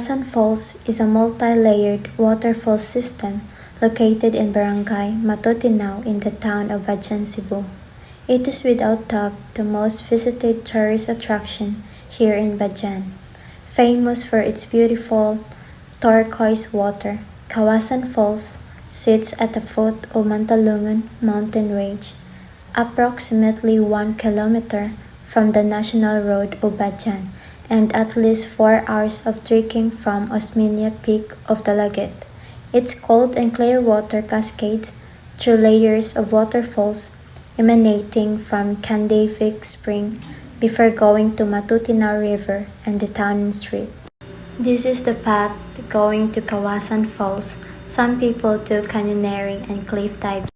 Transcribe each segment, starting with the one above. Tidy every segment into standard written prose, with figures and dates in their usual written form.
Kawasan Falls is a multi-layered waterfall system located in Barangay Matutinao in the town of Badian, Cebu. It is without doubt the most visited tourist attraction here in Badian. Famous for its beautiful turquoise water, Kawasan Falls sits at the foot of Mantalongon Mountain Range, approximately 1 kilometer from the National Road of Badian and at least 4 hours of trekking from Osmeña Peak of Dalaguete. Its cold and clear water cascades through layers of waterfalls emanating from Kandayvic Spring before going to Matutinao River and the Tañon Strait. This is the path going to Kawasan Falls. Some people do canyoneering and cliffdiving.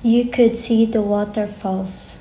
You could see the waterfalls.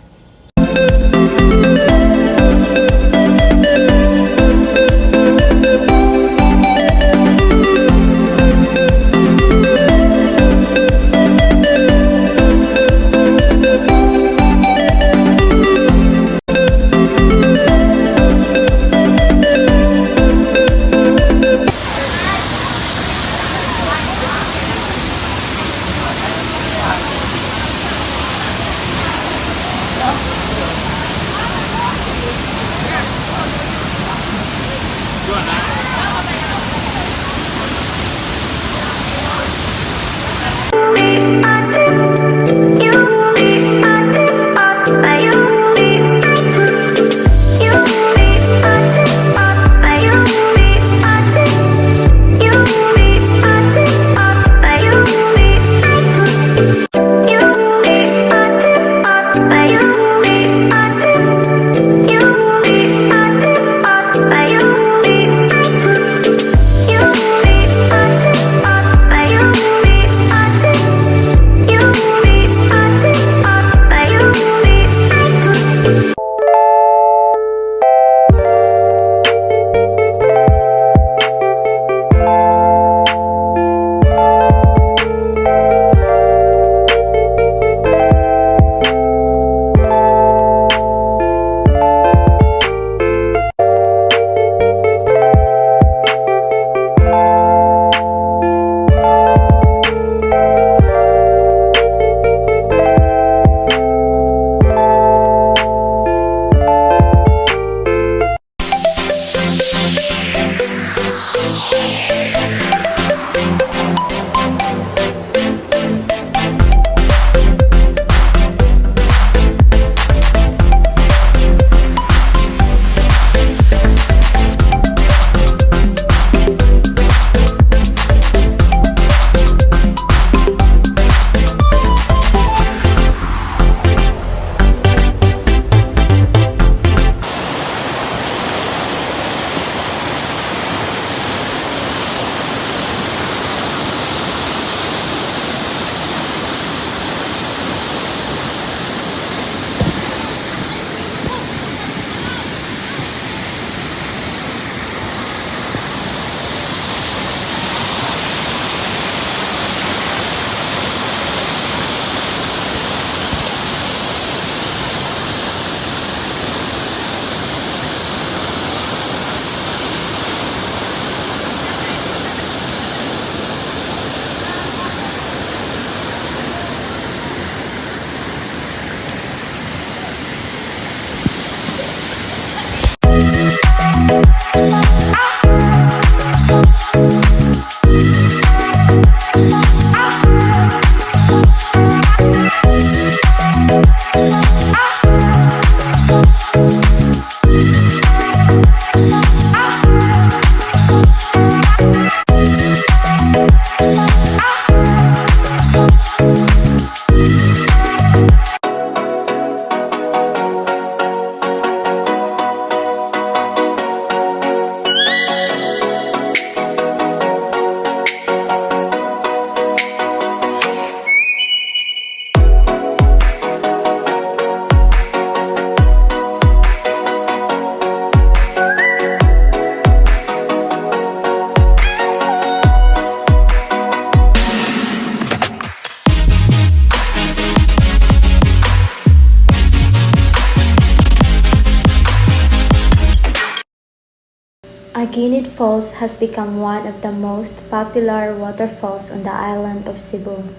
Aguinid Falls has become one of the most popular waterfalls on the island of Cebu.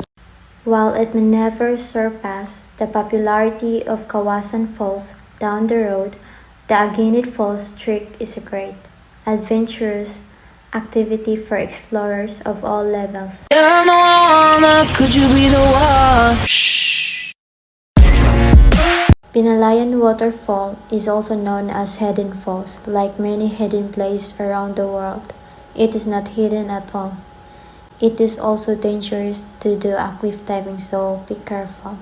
While it may never surpass the popularity of Kawasan Falls down the road, the Aguinid Falls trek is a great, adventurous activity for explorers of all levels. Could you be the one? Pinalayan Waterfall is also known as Hidden Falls. Like many hidden places around the world, it is not hidden at all. It is also dangerous to do a cliff diving, so be careful.